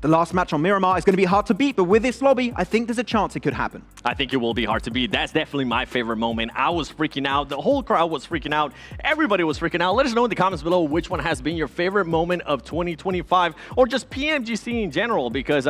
The last match on Miramar is going to be hard to beat, but with this lobby, I think there's a chance it could happen. I think it will be hard to beat. That's definitely my favorite moment. I was freaking out. The whole crowd was freaking out. Everybody was freaking out. Let us know in the comments below which one has been your favorite moment of 2025 or just PMGC in general, because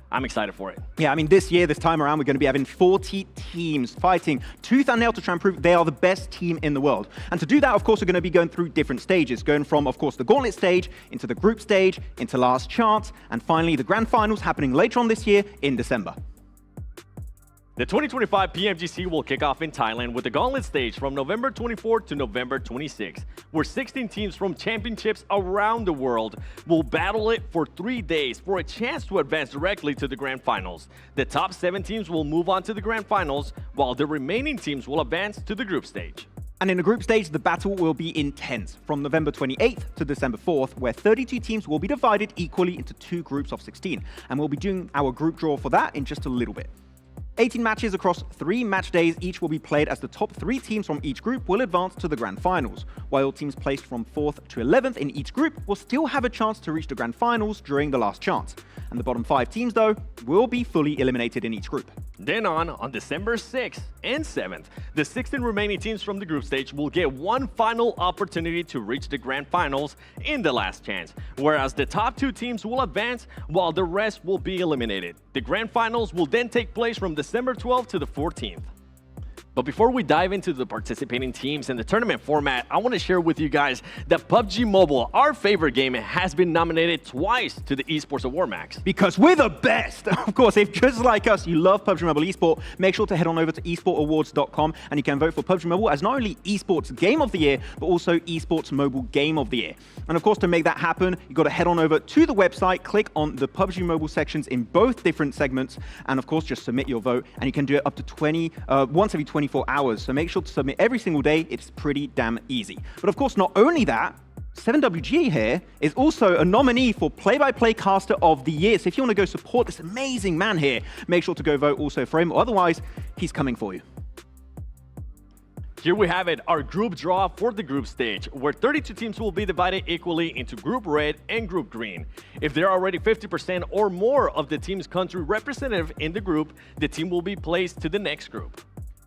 I'm excited for it. Yeah, I mean, this time around, we're going to be having 40 teams fighting tooth and nail to try and prove they are the best team in the world. And to do that, of course, we're going to be going through different stages, going from, of course, the gauntlet stage, into the group stage, into last chance, and finally the grand finals happening later on this year in December. The 2025 PMGC will kick off in Thailand with the gauntlet stage from November 24th to November 26th, where 16 teams from championships around the world will battle it for 3 days for a chance to advance directly to the grand finals. The top 7 teams will move on to the grand finals, while the remaining teams will advance to the group stage. And in the group stage, the battle will be intense from November 28th to December 4th, where 32 teams will be divided equally into 2 groups of 16. And we'll be doing our group draw for that in just a little bit. 18 matches across 3 match days each will be played, as the top 3 teams from each group will advance to the grand finals, while teams placed from 4th to 11th in each group will still have a chance to reach the grand finals during the last chance. And the bottom 5 teams, though, will be fully eliminated in each group. Then on December 6th and 7th, the 16 remaining teams from the group stage will get one final opportunity to reach the grand finals in the last chance, whereas the top 2 teams will advance while the rest will be eliminated. The grand finals will then take place from December 12th to the 14th. But before we dive into the participating teams and the tournament format, I want to share with you guys that PUBG Mobile, our favorite game, has been nominated twice to the Esports Award, Max. Because we're the best! Of course, if just like us, you love PUBG Mobile Esport, make sure to head on over to esportawards.com and you can vote for PUBG Mobile as not only Esports Game of the Year, but also Esports Mobile Game of the Year. And of course, to make that happen, you've got to head on over to the website, click on the PUBG Mobile sections in both different segments, and of course, just submit your vote. And you can do it up to once every 24 hours. So make sure to submit every single day. It's pretty damn easy. But of course, not only that, 7WG here is also a nominee for Play-by-Play Caster of the Year. So if you want to go support this amazing man here, make sure to go vote also for him. Otherwise, he's coming for you. Here we have it, our group draw for the group stage, where 32 teams will be divided equally into Group Red and Group Green. If there are already 50% or more of the team's country representative in the group, the team will be placed to the next group.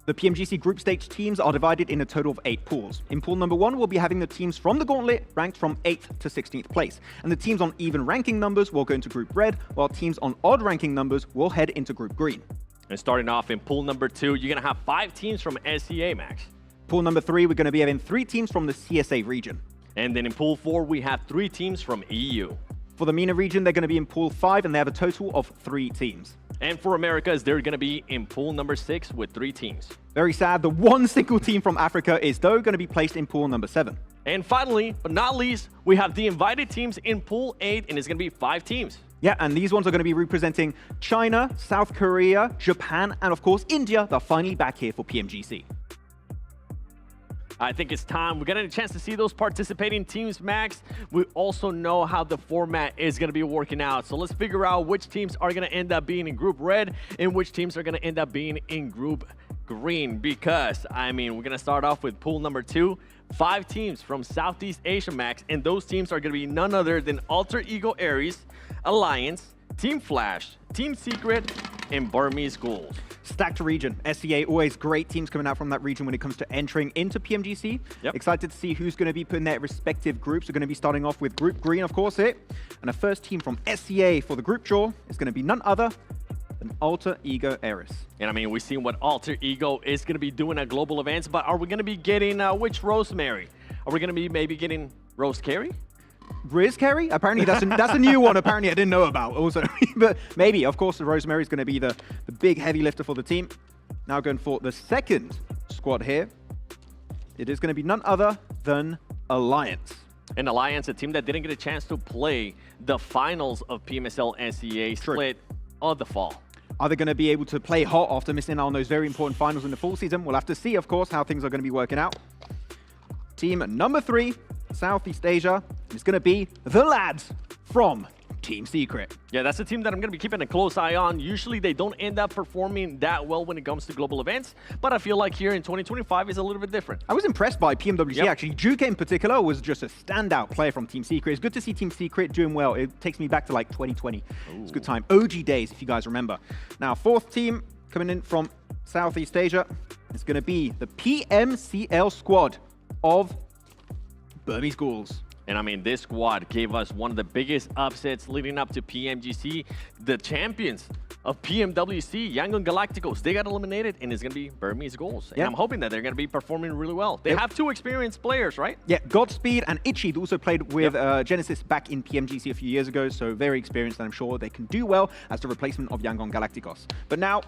The PMGC group stage teams are divided in a total of 8 pools. In pool number 1, we'll be having the teams from the gauntlet ranked from 8th to 16th place. And the teams on even ranking numbers will go into Group Red, while teams on odd ranking numbers will head into Group Green. And starting off in pool number 2, you're going to have 5 teams from SEA, Max. Pool number 3, we're going to be having 3 teams from the CSA region. And then in pool 4, we have 3 teams from EU. For the MENA region, they're going to be in pool 5, and they have a total of 3 teams. And for Americas, they're going to be in pool number 6 with 3 teams. Very sad, the one single team from Africa is, though, going to be placed in pool number 7. And finally, but not least, we have the invited teams in pool 8, and it's going to be 5 teams. Yeah, and these ones are going to be representing China, South Korea, Japan, and of course, India. They're finally back here for PMGC. I think it's time. We're getting a chance to see those participating teams, Max. We also know how the format is going to be working out. So let's figure out which teams are going to end up being in Group Red and which teams are going to end up being in Group Green. Because, I mean, we're going to start off with pool number 2. 5 teams from Southeast Asia, Max. And those teams are going to be none other than Alter Ego Aries, Alliance, Team Flash, Team Secret, and Burmese Ghouls. Stacked region. SEA, always great teams coming out from that region when it comes to entering into PMGC. Yep. Excited to see who's going to be putting their respective groups. We're going to be starting off with Group Green, of course, here. And the first team from SEA for the group draw is going to be none other than Alter Ego Aries. And I mean, we've seen what Alter Ego is going to be doing at global events, but are we going to be getting which Rosemary? Are we going to be maybe getting Rose Carey? Riz Carey? Apparently that's a new one. Apparently I didn't know about also. But maybe, of course, Rosemary is going to be the big heavy lifter for the team. Now going for the second squad here. It is going to be none other than Alliance. An Alliance, a team that didn't get a chance to play the finals of PMSL NCAA split of the fall. Are they going to be able to play hot after missing out on those very important finals in the fall season? We'll have to see, of course, how things are going to be working out. Team number 3, Southeast Asia, is going to be the lads from Team Secret. Yeah, that's a team that I'm going to be keeping a close eye on. Usually they don't end up performing that well when it comes to global events, but I feel like here in 2025 is a little bit different. I was impressed by PMWC, actually. Juke in particular was just a standout player from Team Secret. It's good to see Team Secret doing well. It takes me back to like 2020. It's a good time. OG days, if you guys remember. Now, fourth team coming in from Southeast Asia is going to be the PMCL squad of Burmese Ghouls. And I mean, this squad gave us one of the biggest upsets leading up to PMGC. The champions of PMWC, Yangon Galacticos, they got eliminated, and it's going to be Burmese Ghouls. And I'm hoping that they're going to be performing really well. They have two experienced players, right? Yeah, Godspeed and Itchy also played with Genesis back in PMGC a few years ago, so very experienced, and I'm sure they can do well as the replacement of Yangon Galacticos. But now,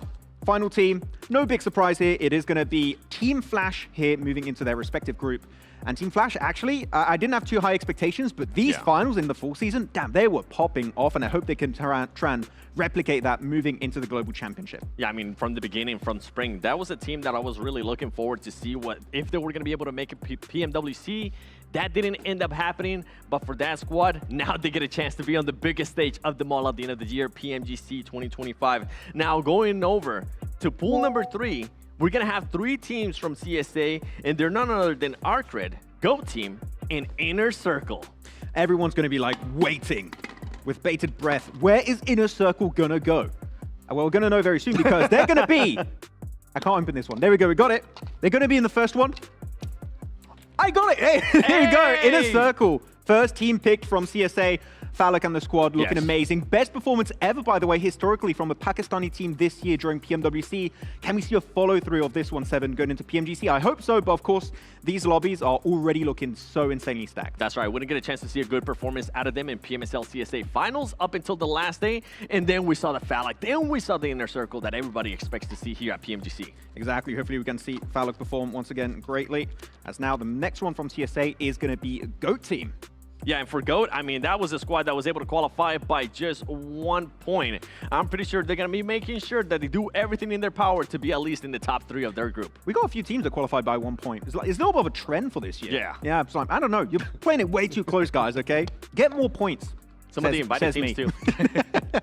final team, no big surprise here. It is going to be Team Flash here moving into their respective group. And Team Flash, actually, I didn't have too high expectations, but these finals in the full season, damn, they were popping off, and I hope they can try and replicate that moving into the Global Championship. Yeah, I mean, from the beginning, from spring, that was a team that I was really looking forward to see if they were going to be able to make a PMWC. That didn't end up happening, but for that squad, now they get a chance to be on the biggest stage of them all at the end of the year, PMGC 2025. Now, going over to pool number 3, we're going to have 3 teams from CSA, and they're none other than Arcred, GOAT Team, and Inner Circle. Everyone's going to be like waiting with bated breath. Where is Inner Circle going to go? Well, we're going to know very soon because they're going to be... I can't open this one. There we go. We got it. They're going to be in the first one. I got it. Hey, there we go. Inner Circle. First team picked from CSA. Falak and the squad looking amazing. Best performance ever, by the way, historically from a Pakistani team this year during PMWC. Can we see a follow-through of this 1-7 going into PMGC? I hope so, but of course, these lobbies are already looking so insanely stacked. That's right. We didn't get a chance to see a good performance out of them in PMSL CSA finals up until the last day, and then we saw the Falak. Then we saw the Inner Circle that everybody expects to see here at PMGC. Exactly. Hopefully we can see Falak perform once again greatly, as now the next one from CSA is going to be GOAT Team. Yeah, and for GOAT, I mean, that was a squad that was able to qualify by just 1 point. I'm pretty sure they're going to be making sure that they do everything in their power to be at least in the top 3 of their group. We got a few teams that qualified by 1 point. It's a little bit of a trend for this year. Yeah. Yeah, so I don't know. You're playing it way too close, guys, okay? Get more points. Some of the invited teams, too.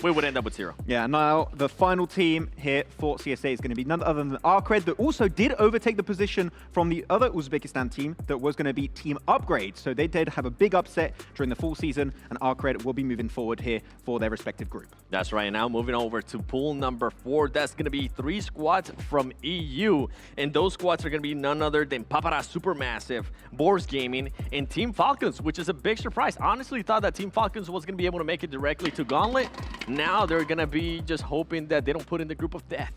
We would end up with 0. Yeah, now the final team here for CSA is going to be none other than Arcred, that also did overtake the position from the other Uzbekistan team that was going to be Team Upgrade. So they did have a big upset during the full season, and Arcred will be moving forward here for their respective group. That's right. Now moving over to pool number 4, that's going to be 3 squads from EU. And those squads are going to be none other than Papara Supermassive, Boars Gaming, and Team Falcons, which is a big surprise. Honestly thought that Team Falcons was going to be able to make it directly to Gauntlet. Now they're going to be just hoping that they don't put in the group of death.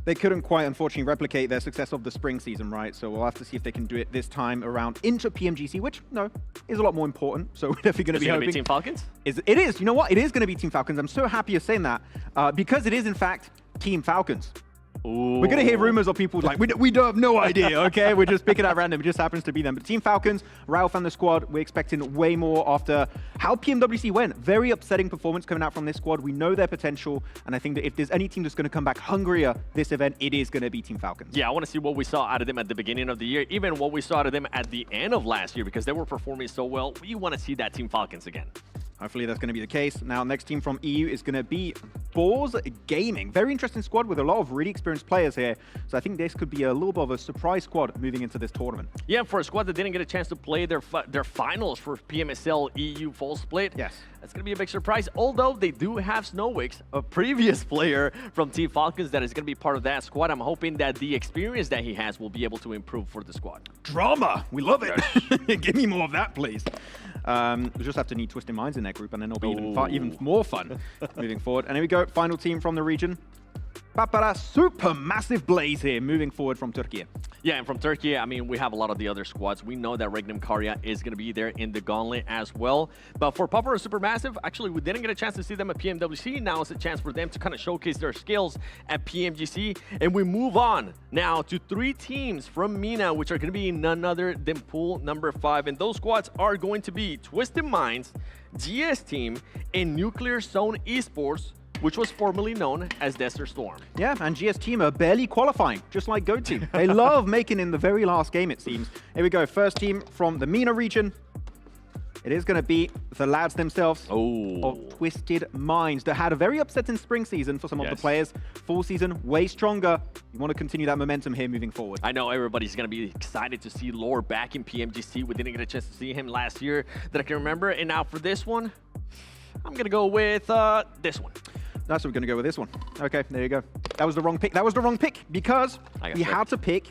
They couldn't quite, unfortunately, replicate their success of the spring season, right? So we'll have to see if they can do it this time around into PMGC, which, no, is a lot more important. So we're definitely going to be hoping. Team Falcons? It is. You know what? It is going to be Team Falcons. I'm so happy you're saying that because it is, in fact, Team Falcons. Ooh. We're going to hear rumors of people like, we don't have no idea, okay? We're just picking at random. It just happens to be them. But Team Falcons, Ralph and the squad, we're expecting way more after how PMWC went. Very upsetting performance coming out from this squad. We know their potential, and I think that if there's any team that's going to come back hungrier this event, it is going to be Team Falcons. Yeah, I want to see what we saw out of them at the beginning of the year, even what we saw out of them at the end of last year, because they were performing so well. We want to see that Team Falcons again. Hopefully that's going to be the case. Now, next team from EU is going to be Boars Gaming. Very interesting squad with a lot of really experienced players here. So I think this could be a little bit of a surprise squad moving into this tournament. Yeah, for a squad that didn't get a chance to play their finals for PMSL EU Full Split. Yes. That's going to be a big surprise, although they do have Snowwix, a previous player from Team Falcons that is going to be part of that squad. I'm hoping that the experience that he has will be able to improve for the squad. Drama! We love it! Give me more of that, please. We'll just have to need Twisted Minds in that group, and then it'll be even more fun moving forward. And here we go, final team from the region. Papara Supermassive Blaze here, moving forward from Turkey. Yeah, and from Turkey, I mean, we have a lot of the other squads. We know that Regnum Karya is going to be there in the Gauntlet as well. But for Papara Supermassive, actually, we didn't get a chance to see them at PMWC. Now it's a chance for them to kind of showcase their skills at PMGC. And we move on now to 3 teams from MENA, which are going to be none other than pool number 5. And those squads are going to be Twisted Minds, GS Team, and Nuclear Zone Esports, which was formerly known as Desert Storm. Yeah, and GS Team are barely qualifying, just like GOAT Team. They love making in the very last game, it seems. Here we go, first team from the MENA region. It is going to be the lads themselves of Twisted Minds that had a very upsetting spring season for some of the players. Fall season, way stronger. You want to continue that momentum here moving forward. I know everybody's going to be excited to see Lore back in PMGC. We didn't get a chance to see him last year that I can remember. And now for this one, I'm going to go with this one. That's what we're going to go with this one. Okay, there you go. That was the wrong pick. That was the wrong pick because we had to pick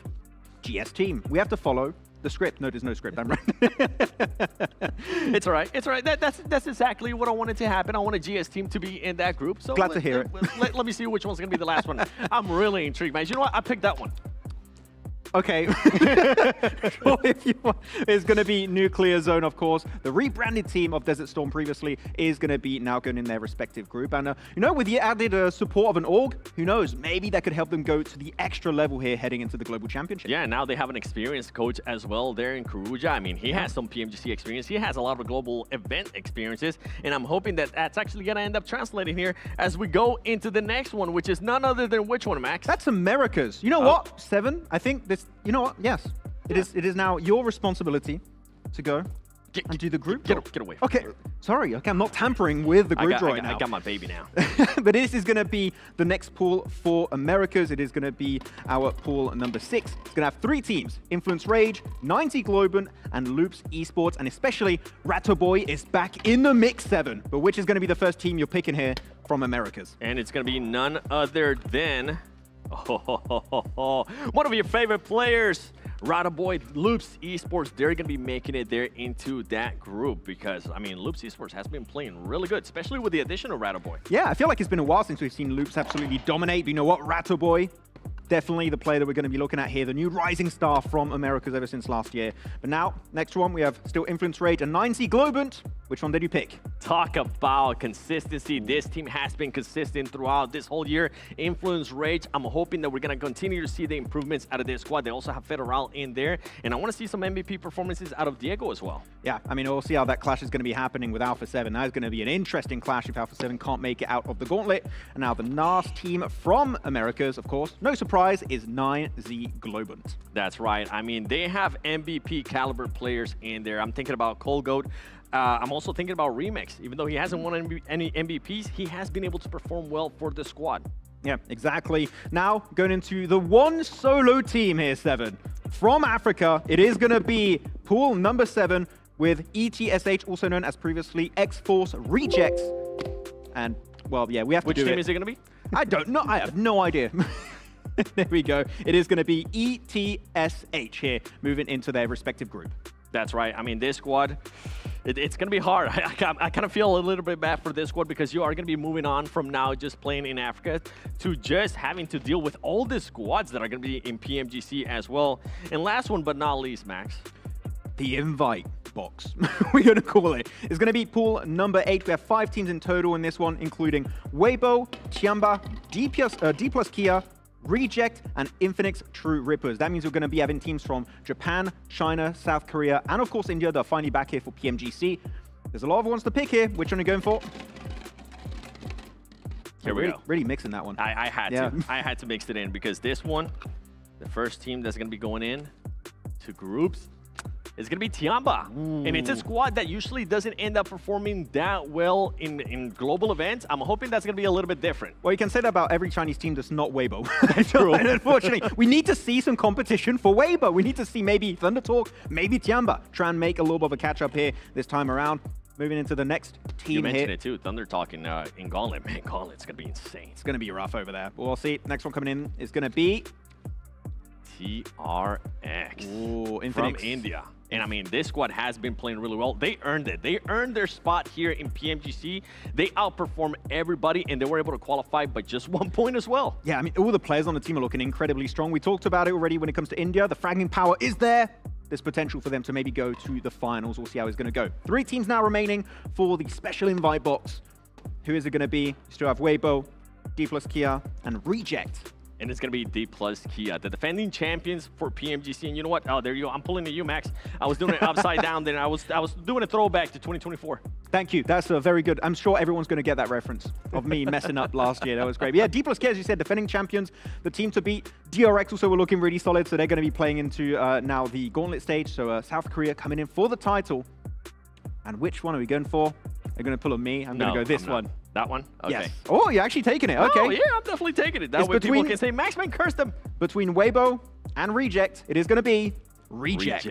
GS team. We have to follow the script. No, there's no script. I'm right. It's all right. It's all right. That's exactly what I wanted to happen. I want a GS team to be in that group. So glad to hear it. Let me see which one's going to be the last one. I'm really intrigued, man. You know what? I picked that one. Okay. If you want, it's going to be Nuclear Zone, of course. The rebranded team of Desert Storm previously is going to be now going in their respective group. And, you know, with the added support of an org, who knows, maybe that could help them go to the extra level here heading into the Global Championship. Yeah, now they have an experienced coach as well there in Karuja. I mean, he has some PMGC experience. He has a lot of global event experiences. And I'm hoping that that's actually going to end up translating here as we go into the next one, which is none other than which one, Max? That's Americas. You know what, Seven? I think this... You know what? Yes. It is now your responsibility to go and do the group. Get away. Okay. Sorry. Okay, I'm not tampering with the group right now. I got my baby now. But this is going to be the next pool for Americas. It is going to be our pool number 6. It's going to have 3 teams. Influence Rage, 90 Globin, and Loops Esports. And especially Ratoboy is back in the mix, 7. But which is going to be the first team you're picking here from Americas? And it's going to be none other than... one of your favorite players, Ratoboy, Loops Esports. They're going to be making it there into that group because, I mean, Loops Esports has been playing really good, especially with the addition of Ratoboy. Yeah, I feel like it's been a while since we've seen Loops absolutely dominate. But you know what? Ratoboy, definitely the player that we're going to be looking at here, the new rising star from Americas ever since last year. But now, next one, we have still Influence Rage and 90 Globant. Which one did you pick? Talk about consistency. This team has been consistent throughout this whole year. Influence Rage, I'm hoping that we're going to continue to see the improvements out of this squad. They also have Federal in there. And I want to see some MVP performances out of Diego as well. Yeah, I mean, we'll see how that clash is going to be happening with Alpha 7. That is going to be an interesting clash if Alpha 7 can't make it out of the gauntlet. And now the last team from Americas, of course, no surprise, is 9Z Globant. That's right. I mean, they have MVP caliber players in there. I'm thinking about Colgoat. I'm also thinking about Remix. Even though he hasn't won any MVPs, he has been able to perform well for the squad. Yeah, exactly. Now, going into the one solo team here, 7. From Africa, it is going to be pool number 7 with ETSH, also known as previously X-Force Rejects. And, well, yeah, we have to do it. Which team is it going to be? I don't know. I have no idea. There we go. It is going to be ETSH here, moving into their respective group. That's right. I mean, this squad, it's going to be hard. I kind of feel a little bit bad for this squad because you are going to be moving on from now just playing in Africa to just having to deal with all the squads that are going to be in PMGC as well. And last one but not least, Max. The invite box, we're going to call it. It's going to be pool number 8. We have 5 teams in total in this one, including Weibo, Tiamba, D plus Kia, Reject, and Infinix True Rippers. That means we're going to be having teams from Japan, China, South Korea, and of course India. They're finally back here for PMGC. There's a lot of ones to pick here. Which one are you going for? Here we go. Really mixing that one. I had to. I had to mix it in because this one, the first team that's going to be going in to groups, is going to be Tiamba. And it's a squad that usually doesn't end up performing that well in global events. I'm hoping that's going to be a little bit different. Well, you can say that about every Chinese team that's not Weibo. True. And unfortunately, we need to see some competition for Weibo. We need to see maybe Thunder Talk, maybe Tiamba try and make a little bit of a catch-up here this time around. Moving into the next team here. You mentioned it too, Thunder Talk in Gauntlet. Man, Gauntlet's going to be insane. It's going to be rough over there. But we'll see. Next one coming in is going to be... TRX. Ooh, Infinix. From India. And I mean, this squad has been playing really well. They earned it. They earned their spot here in PMGC. They outperformed everybody, and they were able to qualify by just 1 point as well. Yeah, I mean, all the players on the team are looking incredibly strong. We talked about it already when it comes to India. The fragging power is there. There's potential for them to maybe go to the finals. We'll see how it's going to go. 3 teams now remaining for the special invite box. Who is it going to be? You still have Weibo, D plus Kia, and Reject. And it's going to be D plus Kia, the defending champions for PMGC. And you know what? Oh, there you go. I'm pulling to you, Max. I was doing it upside down. Then I was doing a throwback to 2024. Thank you. That's a very good. I'm sure everyone's going to get that reference of me messing up last year. That was great. But yeah, D plus Kia, as you said, defending champions. The team to beat. DRX also were looking really solid. So they're going to be playing into now the gauntlet stage. So South Korea coming in for the title. And which one are we going for? They're going to pull on me. I'm going to go this one. That one? Okay. Yes. Oh, you're actually taking it. Okay. Oh, yeah, I'm definitely taking it. That way people can say, Maxman cursed them. Between Weibo and Reject, it is going to be Reject.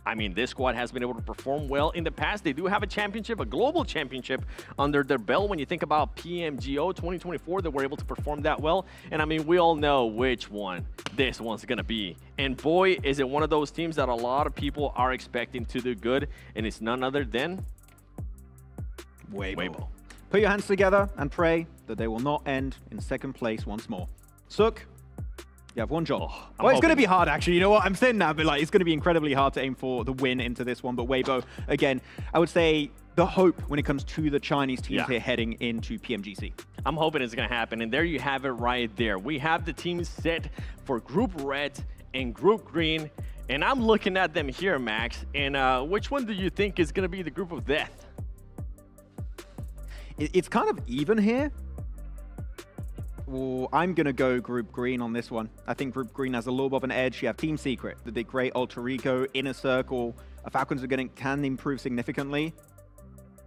I mean, this squad has been able to perform well in the past. They do have a championship, a global championship under their belt. When you think about PMGO 2024, they were able to perform that well. And I mean, we all know which one this one's going to be. And boy, is it one of those teams that a lot of people are expecting to do good. And it's none other than Weibo. Put your hands together and pray that they will not end in second place once more. Sook, you have one job. Well, it's going to be hard, actually. You know what? I'm saying that, but like, it's going to be incredibly hard to aim for the win into this one. But Weibo, again, I would say the hope when it comes to the Chinese teams here heading into PMGC. I'm hoping it's going to happen. And there you have it right there. We have the teams set for Group Red and Group Green. And I'm looking at them here, Max. And which one do you think is going to be the group of death? It's kind of even here. Well, I'm going to go Group Green on this one. I think Group Green has a little bit of an edge. You have Team Secret, the great Alter Ego, Inner Circle. Falcons can improve significantly.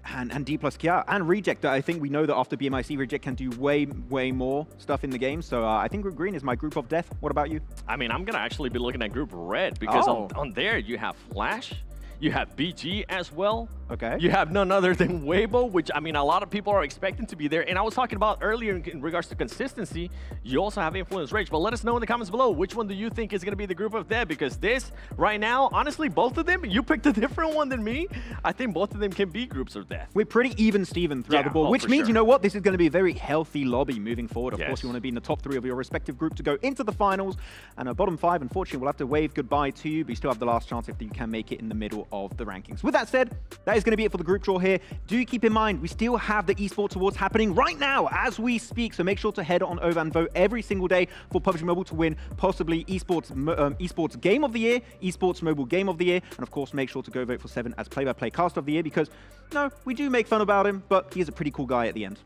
And D plus Kia and Reject. I think we know that after BMIC, Reject can do way more stuff in the game. So I think Group Green is my group of death. What about you? I mean, I'm going to actually be looking at Group Red because on there you have Flash. You have BG as well. Okay. You have none other than Weibo, which, I mean, a lot of people are expecting to be there. And I was talking about earlier in regards to consistency, you also have Influence Rage. But let us know in the comments below, which one do you think is going to be the group of death? Because this, right now, honestly, both of them, you picked a different one than me. I think both of them can be groups of death. We're pretty even Steven throughout the board, which means, you know what, this is going to be a very healthy lobby moving forward. Of course, you want to be in the top 3 of your respective group to go into the finals. And bottom 5, unfortunately, we'll have to wave goodbye to you, but you still have the last chance if you can make it in the middle of the rankings. With that said, that is going to be it for the group draw here. Do keep in mind, we still have the Esports Awards happening right now as we speak, so make sure to head on over and vote every single day for PUBG Mobile to win possibly Esports Game of the Year, Esports Mobile Game of the Year, and of course, make sure to go vote for 7 as Play-by-Play Cast of the Year, because, no, we do make fun about him, but he is a pretty cool guy at the end.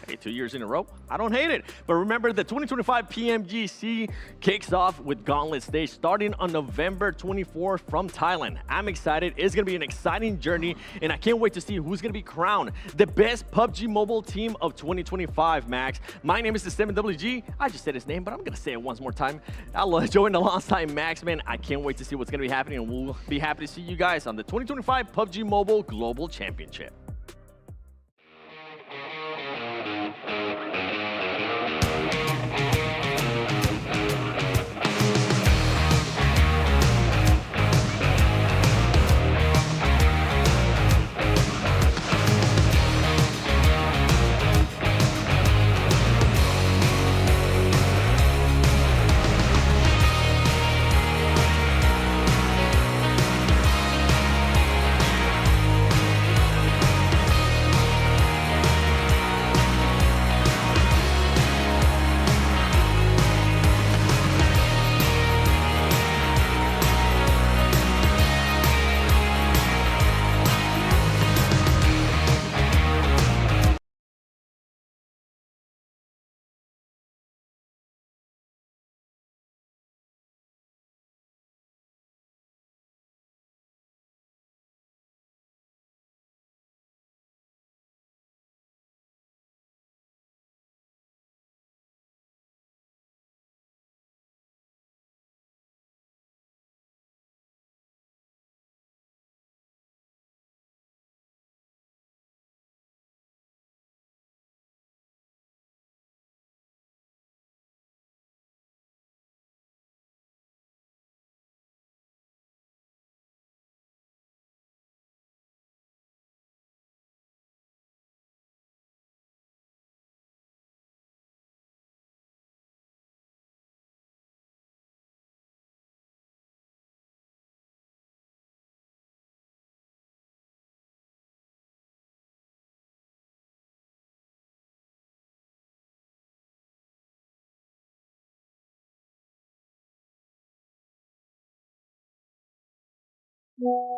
Hey, 2 years in a row, I don't hate it. But remember, the 2025 PMGC kicks off with Gauntlet Stage starting on November 24th from Thailand. I'm excited. It's going to be an exciting journey, and I can't wait to see who's going to be crowned the best PUBG Mobile team of 2025, Max. My name is the 7WG. I just said his name, but I'm going to say it once more time. I'll join alongside Max, man. I can't wait to see what's going to be happening, and we'll be happy to see you guys on the 2025 PUBG Mobile Global Championship. Yeah.